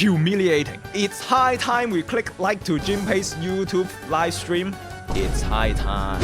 humiliating. It's high time we click like to Jinpei's YouTube live stream. It's high time.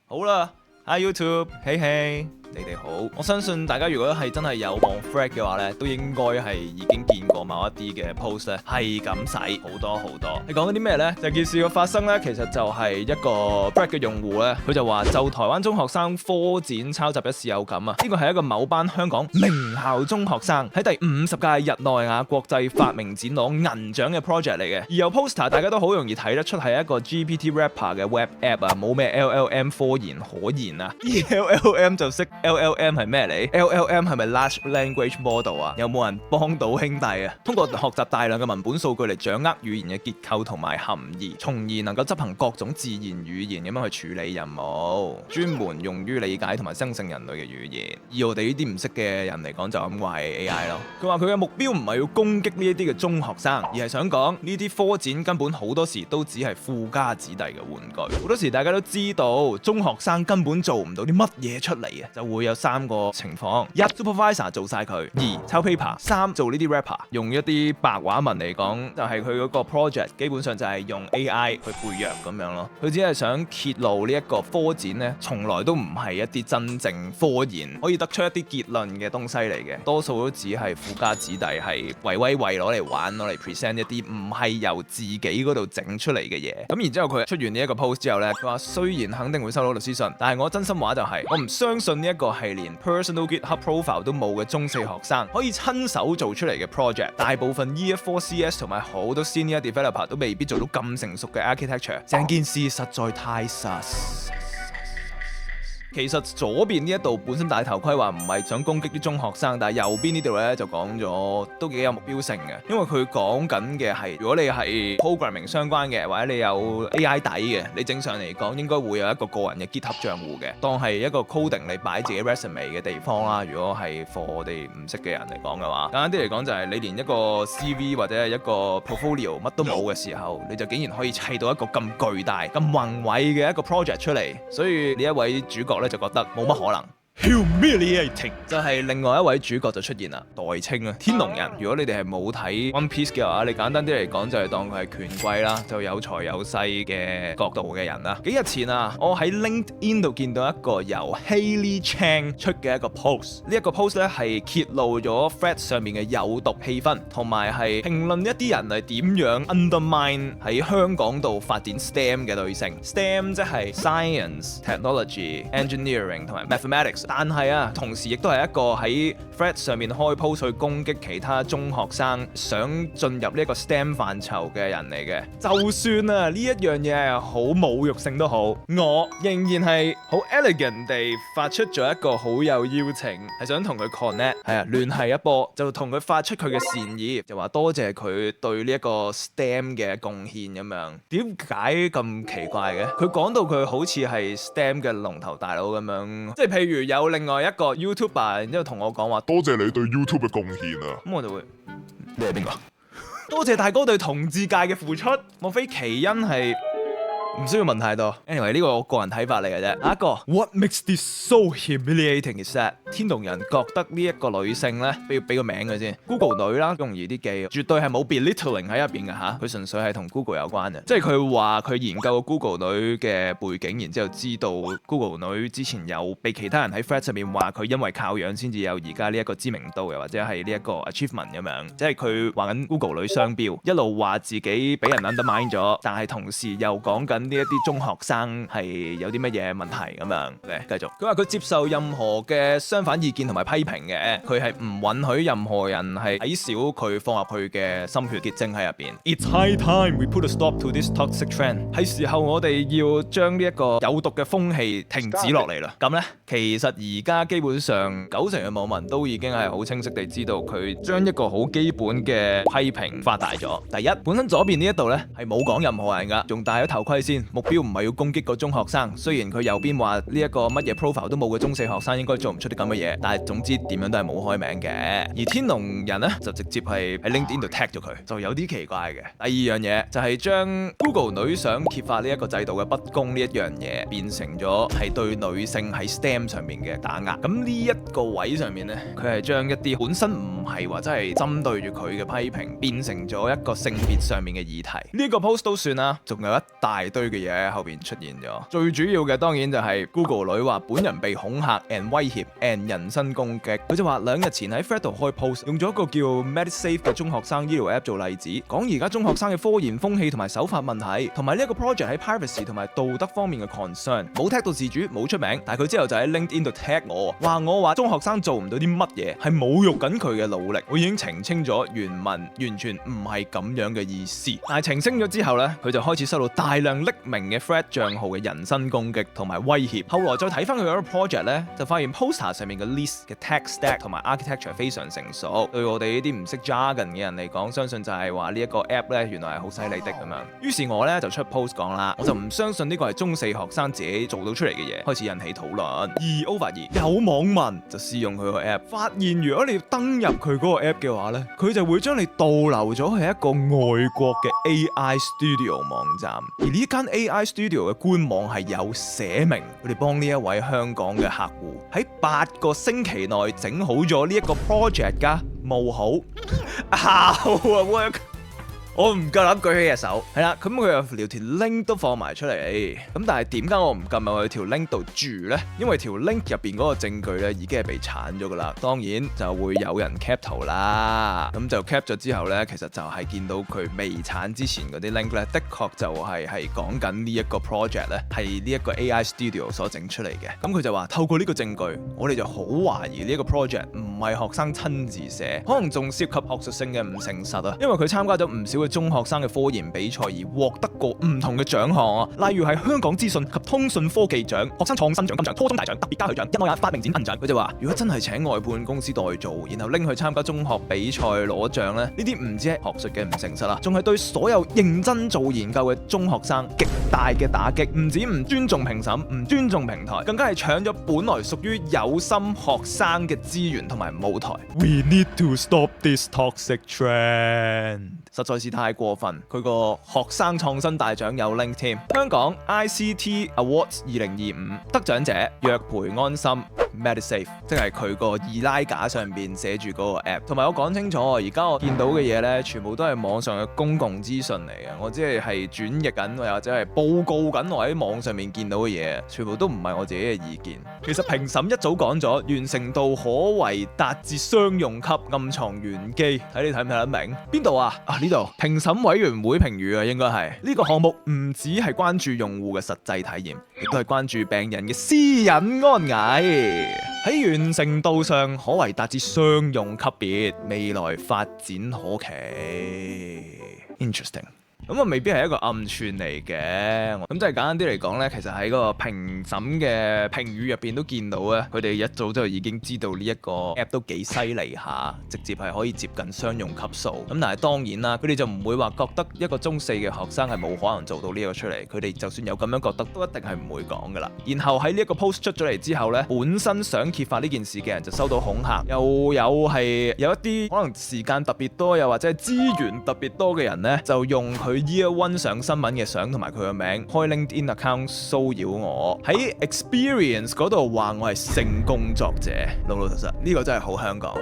好啦，Hi YouTube，嘿嘿。你哋好，我相信大家如果係真係有望 Thread 嘅話咧，都應該係已經見過某一啲嘅 post 咧，係咁使好多好多。你講緊啲咩呢？就件事嘅發生呢，其實就係一個 Thread 嘅用戶呢，佢就話就台灣中學生科展抄襲一事有感啊！呢個係一個某班香港名校中學生喺第50屆日內瓦國際發明展攞銀獎嘅 project 嚟嘅，而由 poster 大家都好容易睇得出係一個 GPT rapper 嘅 web app 啊，冇咩 LLM 科研可言啊！LLM 就識。LLM 係咩嚟 ？LLM 係咪 Large Language Model 啊？有冇人幫到兄弟啊？通過學習大量嘅文本數據嚟掌握語言嘅結構同埋含義，從而能夠執行各種自然語言咁樣去處理任務，專門用於理解同埋生成人類嘅語言。以我哋呢啲唔識嘅人嚟講，就咁話係 AI 咯。佢話佢嘅目標唔係要攻擊呢一啲嘅中學生，而係想講呢啲科展根本好多時都只係富家子弟嘅玩具。好多時大家都知道，中學生根本做唔到啲乜嘢出嚟啊，就會有3個情況：一 supervisor 做晒佢；2抄 paper； 3做呢啲 rapper。用一啲白話文嚟講，就係佢嗰個 project 基本上就係用 AI 去配藥咁樣咯。佢只係想揭露呢一個科展呢，從來都唔係一啲真正科研可以得出一啲結論嘅東西嚟嘅，多數都只係富家子弟係為威為攞嚟玩，攞嚟 present 一啲唔係由自己嗰度整出嚟嘅嘢。咁然之後佢出完呢一個 post 之後呢，佢話雖然肯定會收到律師信，但係我真心話就係我唔相信呢一個係連 personal GitHub profile 都冇嘅中四學生可以親手做出嚟嘅 project。大部分 Year 4 CS 同埋好多 senior developer 都未必做到咁成熟嘅 architecture， 成件事實在太sus。其實左邊呢一度本身戴頭盔話唔係想攻擊啲中學生，但係右邊呢度咧就講咗都幾有目標性嘅，因為佢講緊嘅係如果你係 programming 相關嘅，或者你有 AI 底嘅，你正常嚟講應該會有一個個人嘅 GitHub 賬戶嘅，當係一個 coding 你擺自己 resume 嘅地方啦。如果係 for 我哋唔識嘅人嚟講嘅話，簡單啲嚟講就係你連一個 CV 或者係一個 portfolio 乜都冇嘅時候，你就竟然可以砌到一個咁巨大、咁宏偉嘅一個 project 出嚟，所以呢一位主角就覺得冇乜可能。Humiliating 就係另外一位主角就出現啦，代稱啊天龍人。如果你哋係冇睇 One Piece 嘅話，你簡單啲嚟講就係當佢係權貴啦，就有財有勢嘅角度嘅人啦。幾日前啊，我喺 LinkedIn 度見到一個由 Haley Chang 出嘅一個 post， 呢一個 post 咧係揭露咗 Thread 上面嘅有毒氣氛，同埋係評論一啲人係點樣 undermine 喺香港度發展 STEM 嘅女性。STEM 即係 Science、Technology、Engineering 同埋 Mathematics。但係啊，同時亦都係一個喺 Thread 上面開 post 去攻擊其他中學生想進入呢一個 STEM 範疇嘅人嚟嘅。就算啊呢一樣嘢係好侮辱性都好，我仍然係好 elegant 地發出咗一個好有邀請，係想同佢 connect， 係啊聯繫一波，就同佢發出佢嘅善意，就話多謝佢對呢一個 STEM 嘅貢獻咁樣。點解咁奇怪嘅？佢講到佢好似係 STEM 嘅龍頭大佬咁樣，即係譬如有另外一個 YouTuber， 然之後同我講話多謝你對 YouTube 嘅貢獻啊！咁我就會，你係邊個？多謝大哥對同志界嘅付出，莫非其因係唔需要問太多。Anyway 呢個我個人睇法嚟嘅啫。下一個 What makes this so humiliating is that 天龍人覺得呢一個女性咧，不如俾個名佢先 ，Google 女啦，容易啲記，絕對係冇 belittling 喺入邊嘅嚇，佢純粹係同 Google 有關嘅，即係佢話佢研究過 Google 女嘅背景，然之後知道 Google 女之前有被其他人喺 Thread 上面話佢因為靠樣先至有而家呢一個知名度，又或者係呢一個 achievement 咁樣，即係佢話緊 Google 女雙標，一路話自己俾人 undermine 咗，但係同時又講緊呢一啲中學生係有啲乜嘢問題咁樣。繼續，佢話佢接受任何嘅相反意見同埋批評嘅，佢係唔允許任何人係睇少佢放入去嘅心血結晶喺入邊。It's high time we put a stop to this toxic trend。係時候我哋要將呢一個有毒嘅風氣停止落嚟啦。咁呢，其實而家基本上90%嘅網民都已經係好清晰地知道佢將一個好基本嘅批評發大咗。第一，本身左邊呢一度呢係冇講任何人㗎，仲戴咗頭盔先。先，目標唔係要攻擊個中學生。雖然佢右邊話呢一個乜嘢 profile 都冇嘅中四學生應該做唔出啲咁嘅嘢，但係總之點樣都係冇開名嘅。而天龍人呢，就直接係喺 LinkedIn 度 tag 咗佢，就有啲奇怪嘅。第二樣嘢就係將 Google 女想揭發呢一個制度嘅不公呢一樣嘢，變成咗係對女性喺 STEM 上面嘅打壓。咁呢一個位上面呢，佢係將一啲本身唔係話真係針對住佢嘅批評，變成咗一個性別上面嘅議題。呢個 post 都算啦，仲有一大堆嘅嘢喺後邊出現咗。最主要嘅當然就係 Google 女話本人被恐嚇 and 威脅 and 人身攻擊。佢就話2日前喺 Thread 度開 post， 用咗一個叫 MediSafe 嘅中學生醫療 app 做例子，講而家中學生嘅科研風氣同埋手法問題，同埋呢一個 project 喺 privacy 同埋道德方面嘅 concern。冇 tag 到事主，冇出名，但係佢之後就喺 LinkedIn 度 tag 我話中學生做唔到啲乜嘢，係侮辱緊佢嘅努力。我已經澄清咗原文完全唔係咁樣嘅意思。但係澄清咗之後呢，佢就開始收到大量匿名嘅 Thread 帳號嘅人身攻擊同埋威脅。後來再睇翻佢嗰個 project 呢，就發現 poster 上面嘅 list 嘅 tech stack 同埋 architecture 非常成熟。對我哋呢啲唔識 jargon 嘅人嚟講，相信就係話呢一個 app 呢原來係好犀利的咁樣。於是我呢就出 post 講啦，我就唔相信呢個係中四學生自己做到出嚟嘅嘢，開始引起討論。2/2有網民就試用佢個 app， 發現如果你要登入佢嗰個 app 嘅話呢，佢就會將你導流咗去一個外國嘅 AI Studio 網站，而呢間 AI Studio 嘅官網係有寫明佢哋幫呢一位香港嘅客戶喺8個星期內整好咗呢一個 project 㗎，冇好how work。我唔夠膽舉起隻手，係啦，咁佢又連條 link 都放埋出嚟，咁但係點解我唔撳入去條 link 度住呢？因為條 link 入邊嗰個證據咧已經係被鏟咗噶啦，當然就會有人 cap 圖啦，咁就 cap 咗之後呢，其實就係見到佢未鏟之前嗰啲 link 咧，的確就係講緊呢一個 project 咧係呢一個 AI Studio 所整出嚟嘅，咁佢就話透過呢個證據，我哋就好懷疑呢一個 project 唔係學生親自寫，可能仲涉及學術性嘅唔誠實啊，因為佢參加咗唔少中學生嘅科研比賽而獲得過唔同嘅獎項啊，例如係香港資訊及通訊科技獎、學生創新獎金獎、初中大獎、特別嘉許獎、一諾亞發明展銀獎。佢就話：如果真係請外判公司代做，然後拎去參加中學比賽攞獎咧，呢啲唔止係學術嘅唔誠實啦，仲係對所有認真做研究嘅中學生極大嘅打擊。唔止唔尊重評審、唔尊重平台，更加係搶咗本來屬於有心學生嘅資源同埋舞台。We need to stop this toxic trend。實在是太過分，佢個學生創新大獎有 link 添，香港 ICT Awards 2025得獎者約培安心 MediSafe， 即係佢個易拉架上邊寫住嗰個 app。同埋我講清楚，而家我見到嘅嘢呢，全部都係網上嘅公共資訊嚟嘅，我只係轉譯緊或者係報告緊我喺網上面見到嘅嘢，全部都唔係我自己嘅意見。其實評審一早講咗，完成度可為達至商用級，暗藏玄機。睇你睇唔睇得明？邊度啊？呢度評審委員會評語啊，應該係呢個項目唔只係關注用戶嘅實際體驗，亦都係關注病人嘅私隱安危。喺完成度上可為達至商用級別，未來發展可期。Interesting。咁啊，未必係一個暗串嚟嘅。咁即係簡單啲嚟講呢，其實喺嗰個評審嘅評語入邊都見到咧，佢哋一早就已經知道呢一個 app 都幾犀利下，直接係可以接近商用級數。咁但係當然啦，佢哋就唔會話覺得一個中四嘅學生係冇可能做到呢個出嚟。佢哋就算有咁樣覺得，都一定係唔會講噶啦。然後喺呢一個 post 出咗嚟之後呢，本身想揭發呢件事嘅人就收到恐嚇，又有係有一啲可能時間特別多，又或者係資源特別多嘅人呢，就用佢Year One 上新聞嘅相同埋佢個名開 LinkedIn account 騷擾我，喺 Experience 嗰度話我係性工作者，老老實實呢個真係好香港。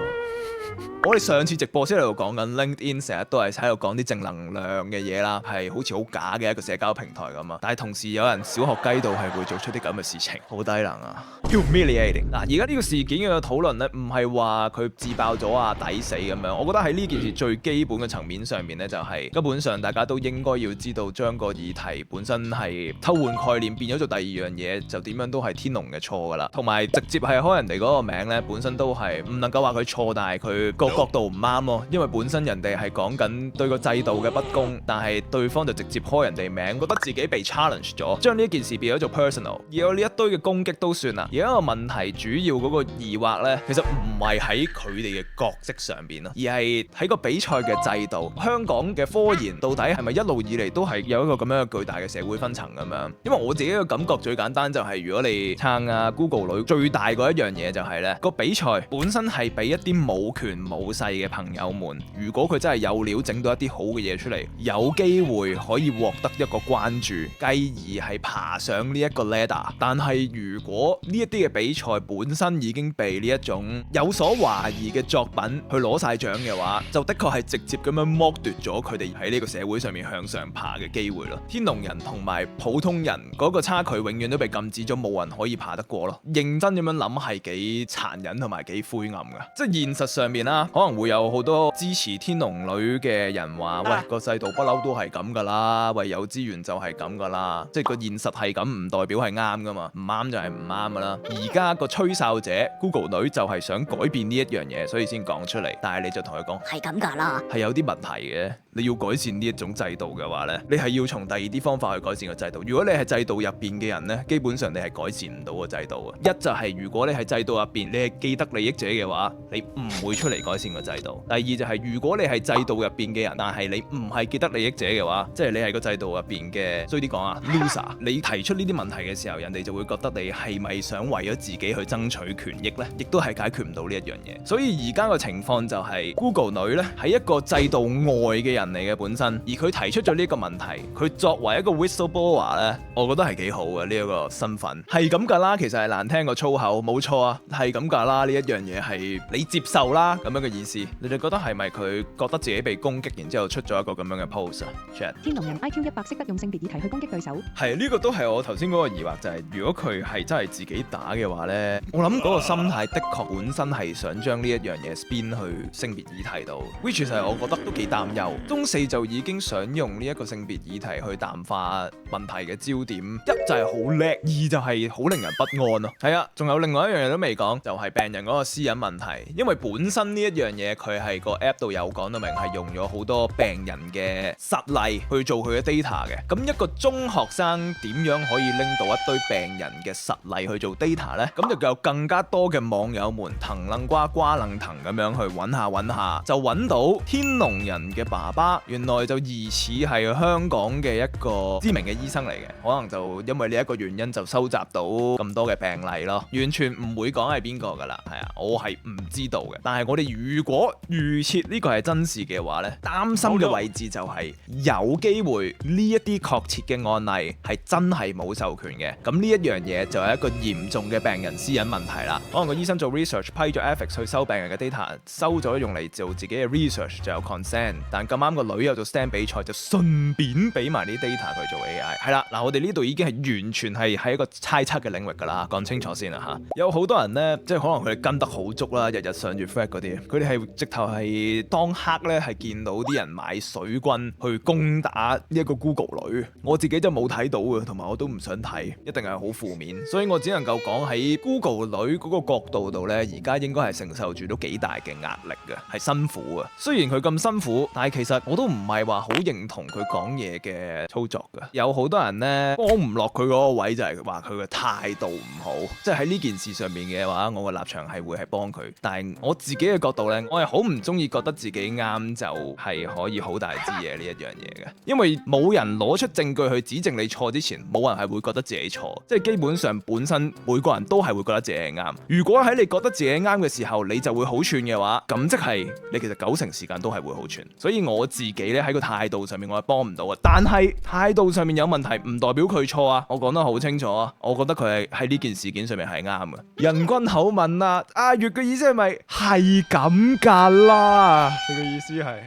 我哋上次直播先喺度講緊 LinkedIn 成日都係喺度講啲正能量嘅嘢啦，係好似好假嘅一個社交平台咁啊！但係同時有人小學雞度係會做出啲咁嘅事情，好低能啊 ！Humiliating！ 嗱，而家呢個事件嘅討論咧，唔係話佢自爆咗啊抵死咁樣，我覺得喺呢件事最基本嘅層面上面咧，就係根本上大家都應該要知道，將個議題本身係偷換概念變咗做第二樣嘢，就點樣都係天龍嘅錯噶啦，同埋直接係開人哋嗰個名咧，本身都係唔能夠話佢錯，但係佢角度唔啱咯，因為本身人哋係講緊對個制度嘅不公，但係對方就直接開人哋名，覺得自己被 challenge 咗，將呢一件事變咗做 personal， 而有呢一堆嘅攻擊都算啦。而一個問題主要嗰個疑惑呢，其實唔係喺佢哋嘅角色上邊咯，而係喺個比賽嘅制度。香港嘅科研到底係咪一路以嚟都係有一個咁樣嘅巨大嘅社會分層咁樣？因為我自己嘅感覺最簡單就係，如果你撐Google 女最大嗰一樣嘢就係呢個比賽本身係俾一啲冇權冇勢嘅朋友們，如果佢真係有料整到一啲好嘅嘢出嚟，有機會可以獲得一個關注，繼而係爬上呢一個 ladder。但係如果呢一啲嘅比賽本身已經被呢一種有所懷疑嘅作品去攞晒獎嘅話，就的確係直接咁樣剝奪咗佢哋喺呢個社會上面向上爬嘅機會咯。天龍人同埋普通人嗰個差距永遠都被禁止咗，冇人可以爬得過咯。認真咁樣諗係幾殘忍同埋幾灰暗噶，即係現實上面啦，可能會有好多支持天龍女嘅人話：喂，個制度不嬲都係咁噶啦，喂，有資源就係咁噶啦，即係個現實係咁，唔代表係啱噶嘛，唔啱就係唔啱噶啦。而家個吹哨者 Google 女就係想改變呢一樣嘢，所以先講出嚟，但係你就同佢講係咁噶啦，係有啲問題嘅。你要改善呢一種制度嘅話呢，你係要從第二啲方法去改善個制度。如果你係制度入邊嘅人呢，基本上你係改善唔到個制度啊。一就係如果你係制度入邊，你係既得利益者嘅話，你唔會出嚟改善個制度。第二就係如果你係制度入邊嘅人，但係你唔係既得利益者嘅話，即係你係個制度入邊嘅衰啲講啊 loser， 你提出呢啲問題嘅時候，人哋就會覺得你係咪想為咗自己去爭取權益呢？亦都係解決唔到呢一樣嘢。所以而家個情況就係 Google 女呢係一個制度外嘅人嚟嘅本身，而佢提出咗呢個問題，佢作為一個 whistleblower 呢，我覺得係幾好嘅呢一個身份。係咁㗎啦，其實係難聽過粗口，冇錯啊，係咁㗎啦，呢一樣嘢係你接受啦咁樣嘅意思。你哋覺得係咪佢覺得自己被攻擊，然之後出咗一個咁樣嘅 post 啊 ？Chat 天龍人 IQ100識得用性別議題去攻擊對手，係呢個都係我頭先嗰個疑惑，就係如果佢係真係自己打嘅話呢，我諗嗰個心態的確本身係想將呢一樣嘢 spin 去性別議題度 ，which 係我覺得都幾擔憂。中四就已經想用呢一個性別議題去淡化問題嘅焦點，一就係好叻，二就係好令人不安咯。係啊，仲有另外一樣嘢都未講，就係病人嗰個私隱問題，因為本身呢一樣嘢佢係個 app 度有講到明，係用咗好多病人嘅實例去做佢嘅 data 嘅。咁一個中學生點樣可以拎到一堆病人嘅實例去做 data 呢？咁就有更加多嘅網友們騰楞瓜瓜楞騰咁樣去揾下，就揾到天龍人嘅爸爸，原來就疑似係香港嘅一個知名嘅醫生嚟嘅，可能就因為呢一個原因就收集到咁多嘅病例咯，完全唔會講係邊個噶啦，係啊，我係唔知道嘅。但係我哋如果預設呢個係真事嘅話呢，擔心嘅位置就係有機會呢一啲確切嘅案例係真係冇授權嘅，咁呢一樣嘢就係一個嚴重嘅病人私隱問題啦。可能個醫生做 research 批咗 ethics 去收病人嘅 data， 收咗用嚟做自己嘅 research 就有 consent， 但咁啱個女有做 STEM 比賽就順便俾埋啲 data 佢做 AI。係啦，嗱，我哋呢度已經係完全係喺一個猜測嘅領域㗎啦，講清楚先啦嚇。有好多人呢，即係可能佢哋跟得好足啦，日日上住 Thread 嗰啲，佢哋係直頭係當刻呢係見到啲人買水軍去攻打呢一個 Google 女，我自己就冇睇到嘅，同埋我都唔想睇，一定係好負面，所以我只能夠講喺 Google 女嗰個角度度呢，而家應該係承受住都幾大嘅壓力嘅，係辛苦嘅。雖然佢咁辛苦，但係其實我都唔係話好認同佢講嘢嘅操作嘅。有好多人呢，幫唔落佢嗰個位，就係話佢嘅態度唔好，即係喺呢件事上面嘅話，我嘅立場係會係幫佢。但係我自己嘅角度呢，我係好唔中意覺得自己啱就係可以好大支嘢呢一樣嘢嘅，因為冇人攞出證據去指證你錯之前，冇人係會覺得自己錯，即係基本上本身每個人都係會覺得自己係啱。如果喺你覺得自己啱嘅時候，你就會好串嘅話，咁即係你其實90%時間都係會好串。所以我自己咧喺個態度上面我係幫唔到嘅，但係態度上面有問題唔代表佢錯啊，我講得好清楚啊，我覺得佢係喺呢件事件上面係啱嘅。人均口吻啊，阿月嘅意思係咪係咁㗎啦？佢嘅意思係，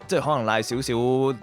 即係可能賴少少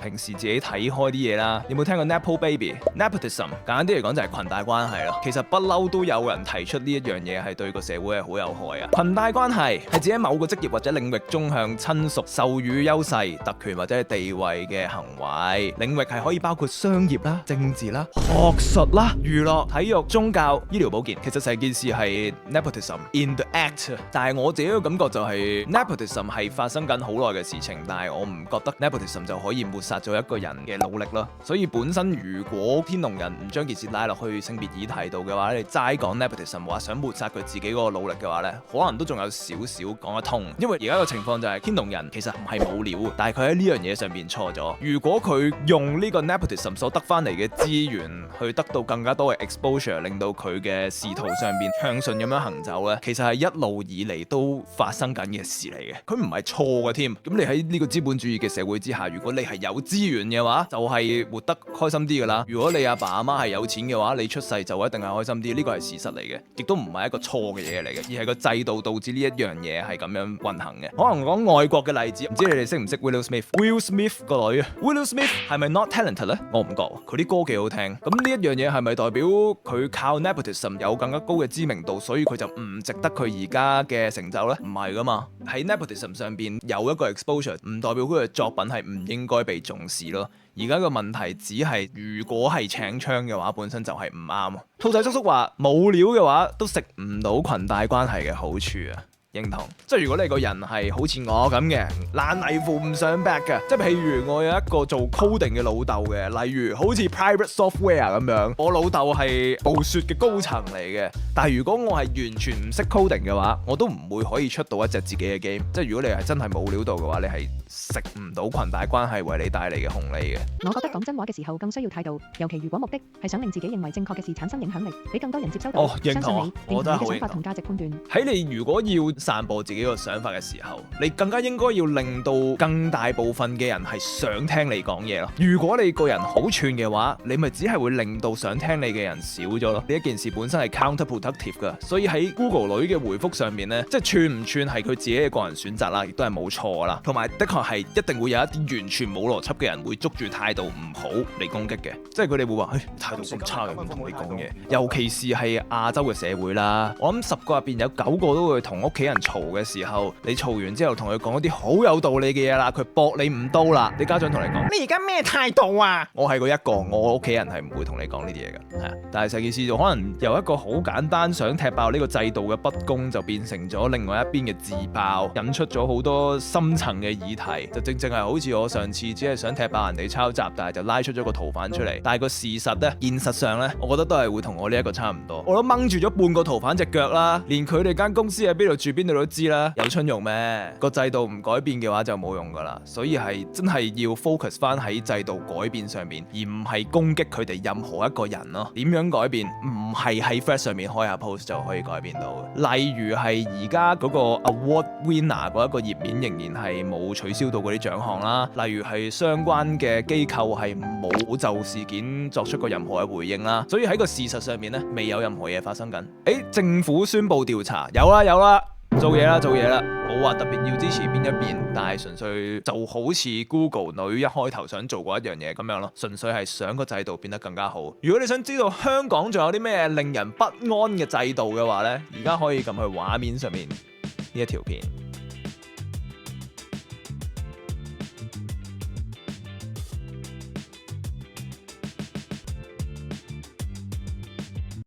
平時自己睇開啲嘢啦。有冇聽過 Nepo Baby？Nepotism 簡單啲嚟講就係裙帶關係咯。其實不嬲都有人提出呢一樣嘢係對個社會係好有害啊。裙帶關係係指喺某個職業或者領域中向親屬授予優勢、特權或者係地位嘅行為。領域係可以包括商業啦、政治啦、學術啦、娛樂、體育、宗教、醫療保健。其實成件事係 Nepotism in the act。但係我自自己嘅感覺就係 nepotism 係發生緊好耐嘅事情，但係我唔覺得 nepotism 就可以抹殺咗一個人嘅努力咯。所以本身如果天龍人唔將件事拉落去性別議題度嘅話，你齋講 nepotism 話想抹殺佢自己嗰個努力嘅話呢，可能都仲有少少講得通。因為而家個情況就係天龍人其實唔係冇料，但係佢喺呢樣嘢上邊錯咗。如果佢用呢個 nepotism 所得翻嚟嘅資源去得到更加多嘅 exposure， 令到佢嘅仕途上邊暢順咁樣行走呢，其實係一路以嚟都發生緊嘅事嚟嘅。佢唔係錯嘅添。咁你喺呢個資本主義嘅社會之下，如果你係有資源嘅話，就係活得開心啲噶啦。如果你阿爸阿媽係有錢嘅話，你出世就一定係開心啲。呢個係事實嚟嘅，亦都唔係一個錯嘅嘢嚟嘅，而係個制度導致呢一樣嘢係咁樣運行嘅。可能講外國嘅例子，唔知你哋識唔識 Will Smith？Will Smith 個女，Will Smith 係咪 not talented 咧？我唔覺，佢啲歌幾好聽。咁呢一樣嘢係咪代表佢靠 nepotism 有更加高嘅知名度，所以佢就唔值得佢而家嘅成就呢？唔係噶嘛，喺 nepotism 上邊有一個 exposure， 唔代表佢嘅作品係唔應該被重視咯。而家個問題只係，如果係請槍嘅話，本身就係唔啱。兔仔叔叔話冇料嘅話，都食唔到裙帶關係嘅好處啊！認同，即係如果你個人係好似我咁嘅爛泥扶唔上 back 嘅，即係譬如我有一個做 coding 嘅老豆嘅，例如好似 private software 咁樣，我老豆係暴雪嘅高層嚟嘅，但係如果我係完全唔識 coding 嘅話，我都唔會可以出到一隻自己嘅 game。即係如果你係真係冇料到嘅話，你係食唔到裙帶關係為你帶嚟嘅紅利嘅。我覺得講真話嘅時候更需要態度，尤其如果目的係想令自己認為正確嘅事產生影響力，俾更多人接收到。認同，相信你，我都係好認同。認同你嘅想法同價值判斷。喺你如果要散播自己個想法嘅時候，你更加應該要令到更大部分嘅人係想聽你講嘢咯。如果你個人好串嘅話，你咪只係會令到想聽你嘅人少咗咯。呢一件事本身係 counterproductive 噶，所以喺 Google 女嘅回覆上面呢，即係串唔串係佢自己嘅個人選擇啦，亦都係冇錯啦。同埋的確係一定會有一啲完全冇邏輯嘅人會捉住態度唔好嚟攻擊嘅，即係佢哋會話，態度咁差嘅唔同你講嘢。尤其是係亞洲嘅社會啦，我諗10個入邊有9個都會同屋企人嘈嘅時候，你嘈完之後同佢講一啲好有道理嘅嘢啦，佢駁你5刀啦，你家長同你講，你而家咩態度啊？我係個一個，我屋企人係唔會同你講呢啲嘢嘅，係啊。但係成件事就可能由一個好簡單想踢爆呢個制度嘅不公，就變成咗另外一邊嘅自爆，引出咗好多深層嘅議題，就正正係好似我上次只係想踢爆人哋抄襲，但係就拉出咗個逃犯出嚟。但係個事實呢，現實上呢，我覺得都係會同我呢一個差唔多。我都掹住咗半個逃犯隻腳啦，連佢哋間公司喺邊度住邊度都知啦，有春用咩？個制度唔改變嘅話就冇用噶啦。所以係真係要 focus 翻喺制度改變上面，而唔係攻擊佢哋任何一個人咯。點樣改變？唔係喺 Threads 上面開下 post 就可以改變到。例如係而家嗰個 award winner 嗰一個頁面仍然係冇取消到嗰啲獎項啦。例如係相關嘅機構係冇就事件作出過任何嘅回應啦。所以喺個事實上面呢，未有任何嘢發生緊。政府宣布調查，有啦，做嘢啦，冇話特別要支持邊一邊，但係純粹就好似 Google 女一開頭想做過一樣嘢咁樣咯，純粹係想個制度變得更加好。如果你想知道香港仲有啲咩令人不安嘅制度嘅話呢，而家可以撳去畫面上面呢一條片。